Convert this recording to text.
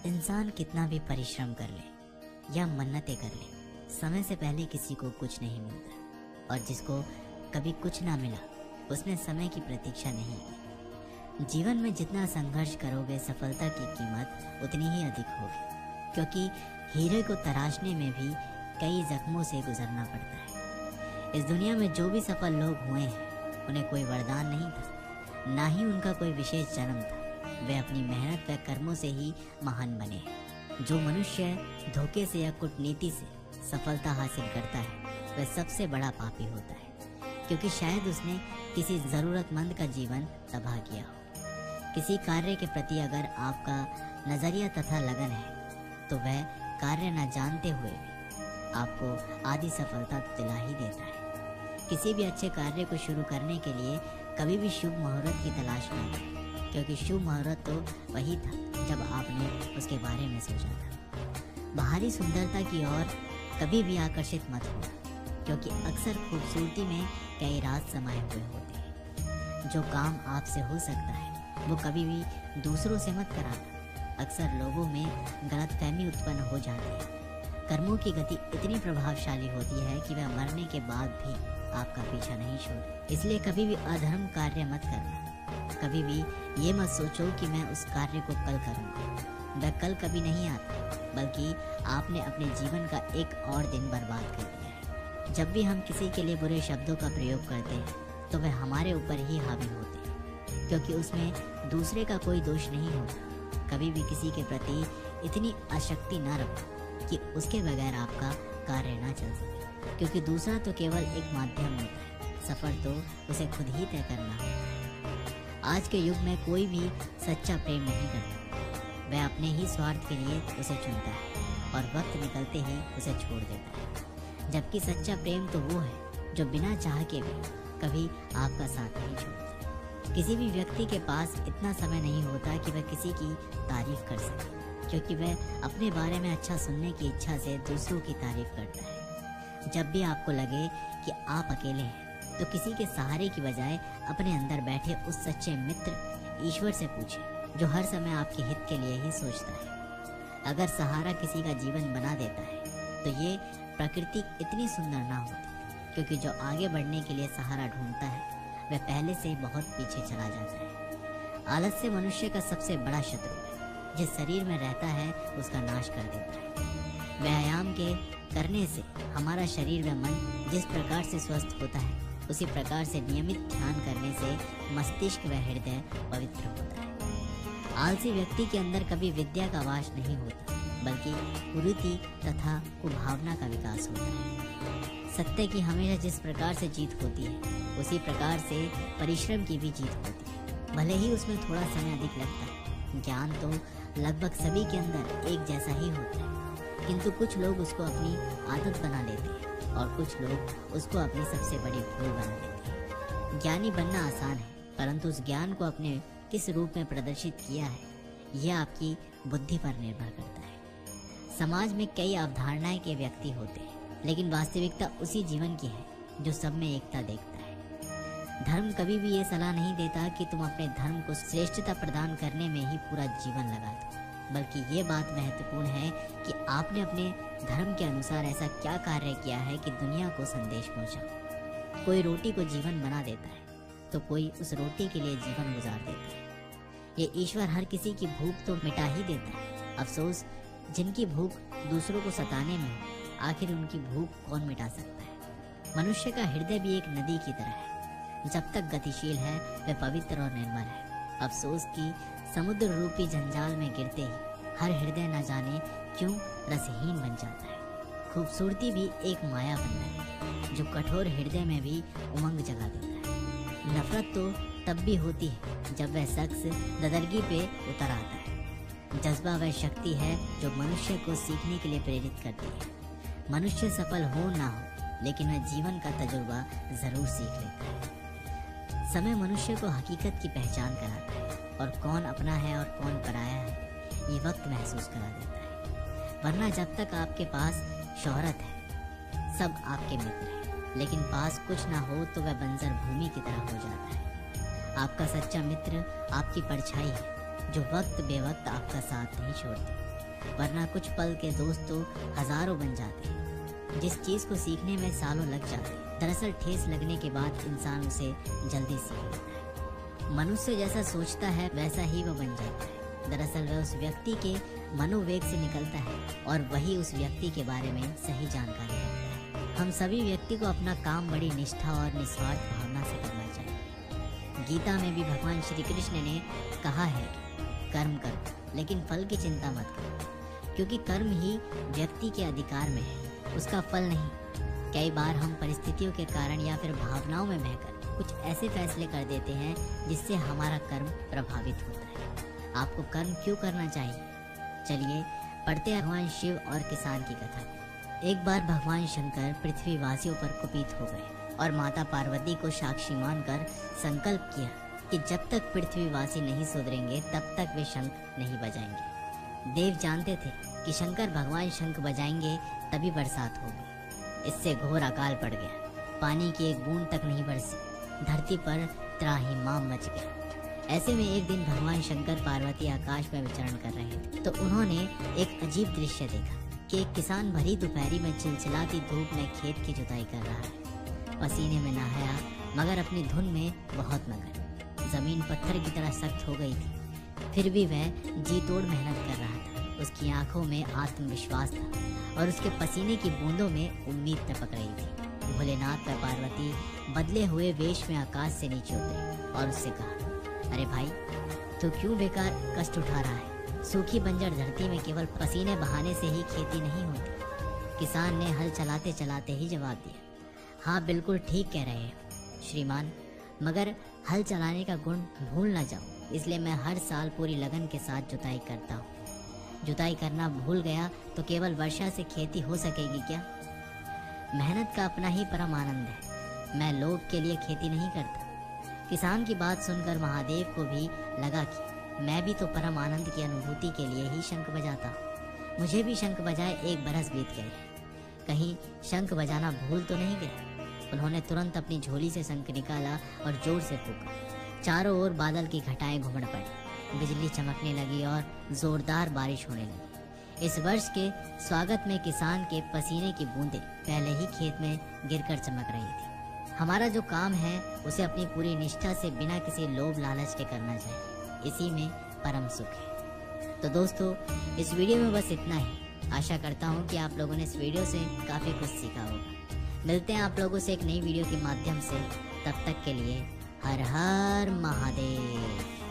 इंसान कितना भी परिश्रम कर ले या मन्नतें कर ले, समय से पहले किसी को कुछ नहीं मिलता। और जिसको कभी कुछ ना मिला उसने समय की प्रतीक्षा नहीं की। जीवन में जितना संघर्ष करोगे सफलता की कीमत उतनी ही अधिक होगी, क्योंकि हीरे को तराशने में भी कई जख्मों से गुजरना पड़ता है। इस दुनिया में जो भी सफल लोग हुए हैं उन्हें कोई वरदान नहीं था, ना ही उनका कोई विशेष जन्म था। वे अपनी मेहनत व कर्मों से ही महान बने हैं। जो मनुष्य धोखे से या कूटनीति से सफलता हासिल करता है वह सबसे बड़ा पापी होता है, क्योंकि शायद उसने किसी जरूरतमंद का जीवन तबाह किया हो। किसी कार्य के प्रति अगर आपका नजरिया तथा लगन है तो वह कार्य न जानते हुए भी आपको आधी सफलता दिला ही देता है। किसी भी अच्छे कार्य को शुरू करने के लिए कभी भी शुभ मुहूर्त की तलाश न करें, क्योंकि शुभ मुहूर्त तो वही था जब आपने उसके बारे में सोचा था। बाहरी सुंदरता की ओर कभी भी आकर्षित मत हो, क्योंकि अक्सर खूबसूरती में कई राज समाये हुए होते हैं। जो काम आपसे हो सकता है वो कभी भी दूसरों से मत कराना। अक्सर लोगों में गलतफहमी उत्पन्न हो जाती है। कर्मों की गति इतनी प्रभावशाली होती है कि वह मरने के बाद भी आपका पीछा नहीं छोड़े। इसलिए कभी भी अधर्म कार्य मत करना। कभी भी ये मत सोचो कि मैं उस कार्य को कल करूँगा। वह कल कभी नहीं आता, बल्कि आपने अपने जीवन का एक और दिन बर्बाद कर दिया है। जब भी हम किसी के लिए बुरे शब्दों का प्रयोग करते हैं तो वह हमारे ऊपर ही हावी होते हैं, क्योंकि उसमें दूसरे का कोई दोष नहीं होता। कभी भी किसी के प्रति इतनी आसक्ति न रखो कि उसके बगैर आपका कार्य ना चल सके, क्योंकि दूसरा तो केवल एक माध्यम होता है, सफर तो उसे खुद ही तय करना होता है। आज के युग में कोई भी सच्चा प्रेम नहीं करता। वह अपने ही स्वार्थ के लिए उसे चुनता है और वक्त निकलते ही उसे छोड़ देता है। जबकि सच्चा प्रेम तो वो है जो बिना चाह के भी कभी आपका साथ नहीं छोड़ता। किसी भी व्यक्ति के पास इतना समय नहीं होता कि वह किसी की तारीफ कर सके, क्योंकि वह अपने बारे में अच्छा सुनने की इच्छा से दूसरों की तारीफ करता है। जब भी आपको लगे कि आप अकेले हैं तो किसी के सहारे की बजाय अपने अंदर बैठे उस सच्चे मित्र ईश्वर से पूछें, जो हर समय आपके हित के लिए ही सोचता है। अगर सहारा किसी का जीवन बना देता है तो ये प्रकृति इतनी सुंदर ना होती, क्योंकि जो आगे बढ़ने के लिए सहारा ढूंढता है वह पहले से ही बहुत पीछे चला जाता है। आलस्य मनुष्य का सबसे बड़ा शत्रु है। जिस शरीर में रहता है उसका नाश कर देता है। व्यायाम के करने से हमारा शरीर व मन जिस प्रकार से स्वस्थ होता है, उसी प्रकार से नियमित ध्यान करने से मस्तिष्क व हृदय पवित्र होता है। आलसी व्यक्ति के अंदर कभी विद्या का वास नहीं होता, बल्कि कुरीति तथा कुभावना का विकास होता है। सत्य की हमेशा जिस प्रकार से जीत होती है उसी प्रकार से परिश्रम की भी जीत होती है, भले ही उसमें थोड़ा समय अधिक लगता है। ज्ञान तो लगभग सभी के अंदर एक जैसा ही होता है, किंतु कुछ लोग उसको अपनी आदत बना लेते हैं और कुछ लोग उसको अपनी सबसे बड़ी भूल बना लेते हैं। ज्ञानी बनना आसान है, परंतु उस ज्ञान को अपने किस रूप में प्रदर्शित किया है यह आपकी बुद्धि पर निर्भर करता है। समाज में कई अवधारणाएं के व्यक्ति होते हैं, लेकिन वास्तविकता उसी जीवन की है जो सब में एकता देखता है। धर्म कभी भी ये सलाह नहीं देता कि तुम अपने धर्म को श्रेष्ठता प्रदान करने में ही पूरा जीवन लगा दो, बल्कि ये बात महत्वपूर्ण है कि आपने अपने धर्म के अनुसार ऐसा क्या कार्य किया है कि दुनिया को संदेश पहुंचा। कोई रोटी को जीवन बना देता है तो कोई उस रोटी के लिए जीवन गुजार देता है। ये ईश्वर हर किसी की भूख तो मिटा ही देता है। अफसोस जिनकी भूख दूसरों को सताने में हो, आखिर उनकी भूख कौन मिटा सकता है। मनुष्य का हृदय भी एक नदी की तरह है, जब तक गतिशील है वह पवित्र और निर्मल है। अफसोस की समुद्र रूपी जंजाल में गिरते ही हर हृदय न जाने क्यों रसहीन बन जाता है। खूबसूरती भी एक माया बंधन है जो कठोर हृदय में भी उमंग जगा देता है। नफरत तो तब भी होती है जब वह शख्स ददरगी पे उतर आता है। जज्बा वह शक्ति है जो मनुष्य को सीखने के लिए प्रेरित करती है। मनुष्य सफल हो ना हो, लेकिन वह जीवन का तजुर्बा जरूर सीख लेता है। समय मनुष्य को हकीकत की पहचान कराता है और कौन अपना है और कौन पराया है ये वक्त महसूस करा देता है। वरना जब तक आपके पास शोहरत है सब आपके मित्र हैं, लेकिन पास कुछ ना हो तो वह बंजर भूमि की तरह हो जाता है। आपका सच्चा मित्र आपकी परछाई है जो वक्त बेवक्त आपका साथ नहीं छोड़ती। वरना कुछ पल के दोस्त तो हजारों बन जाते हैं। जिस चीज को सीखने में सालों लग जाते, दरअसल ठेस लगने के बाद इंसान उसे जल्दी सीख लेता है। मनुष्य जैसा सोचता है वैसा ही वो बन जाता है। दरअसल वह उस व्यक्ति के मनोवेग से निकलता है और वही उस व्यक्ति के बारे में सही जानकारी रखता है। हम सभी व्यक्ति को अपना काम बड़ी निष्ठा और निस्वार्थ भावना से करना चाहिए। गीता में भी भगवान श्री कृष्ण ने कहा है कि कर्म करो लेकिन फल की चिंता मत करो, क्योंकि कर्म ही व्यक्ति के अधिकार में है, उसका फल नहीं। कई बार हम परिस्थितियों के कारण या फिर भावनाओं में बहकर कुछ ऐसे फैसले कर देते हैं जिससे हमारा कर्म प्रभावित होता है। आपको कर्म क्यों करना चाहिए? चलिए पढ़ते हैं भगवान शिव और किसान की कथा। एक बार भगवान शंकर पृथ्वी वासियों पर कुपित हो गए और माता पार्वती को साक्षी मानकर संकल्प किया कि जब तक पृथ्वीवासी नहीं सुधरेंगे तब तक वे शंख नहीं बजाएंगे। देव जानते थे कि शंकर भगवान शंख बजाएंगे तभी बरसात होगी। इससे घोर अकाल पड़ गया। पानी की एक बूंद तक नहीं बरसी। धरती पर त्राहिमाम मच गया। ऐसे में एक दिन भगवान शंकर पार्वती आकाश में विचरण कर रहे थे तो उन्होंने एक अजीब दृश्य देखा कि एक किसान भरी दोपहरी में चिलचिलाती धूप में खेत की जुताई कर रहा है। पसीने में नहाया मगर अपनी धुन में बहुत मगन। जमीन पत्थर की तरह सख्त हो गई थी, फिर भी वह जी तोड़ मेहनत कर रहा था। उसकी आंखों में आत्मविश्वास था और उसके पसीने की बूंदों में उम्मीद टपक रही थी। भोलेनाथ व पार्वती बदले हुए वेश में आकाश से नीचे उतरे और उससे कहा, अरे भाई, तू क्यों बेकार कष्ट उठा रहा है? सूखी बंजर धरती में केवल पसीने बहाने से ही खेती नहीं होती। किसान ने हल चलाते चलाते ही जवाब दिया, हाँ बिल्कुल ठीक कह रहे हैं श्रीमान, मगर हल चलाने का गुण भूल ना जाऊं, इसलिए मैं हर साल पूरी लगन के साथ जुताई करता हूँ। जुताई करना भूल गया तो केवल वर्षा से खेती हो सकेगी क्या? मेहनत का अपना ही परम आनंद है। मैं लोभ के लिए खेती नहीं करता। किसान की बात सुनकर महादेव को भी लगा कि मैं भी तो परम आनंद की अनुभूति के लिए ही शंख बजाता हूँ। मुझे भी शंख बजाए 1 बरस बीत गए, कहीं शंख बजाना भूल तो नहीं गया। उन्होंने तुरंत अपनी झोली से शंख निकाला और जोर से फूंका। चारों ओर बादल की घटाएं घुमड़ पड़ी, बिजली चमकने लगी और जोरदार बारिश होने लगी। इस वर्ष के स्वागत में किसान के पसीने की बूंदें पहले ही खेत में गिरकर चमक रही थी। हमारा जो काम है उसे अपनी पूरी निष्ठा से बिना किसी लोभ लालच के करना चाहिए, इसी में परम सुख है। तो दोस्तों, इस वीडियो में बस इतना ही। आशा करता हूँ कि आप लोगों ने इस वीडियो से काफ़ी कुछ सीखा होगा। मिलते हैं आप लोगों से एक नई वीडियो के माध्यम से। तब तक के लिए हर हर महादेव।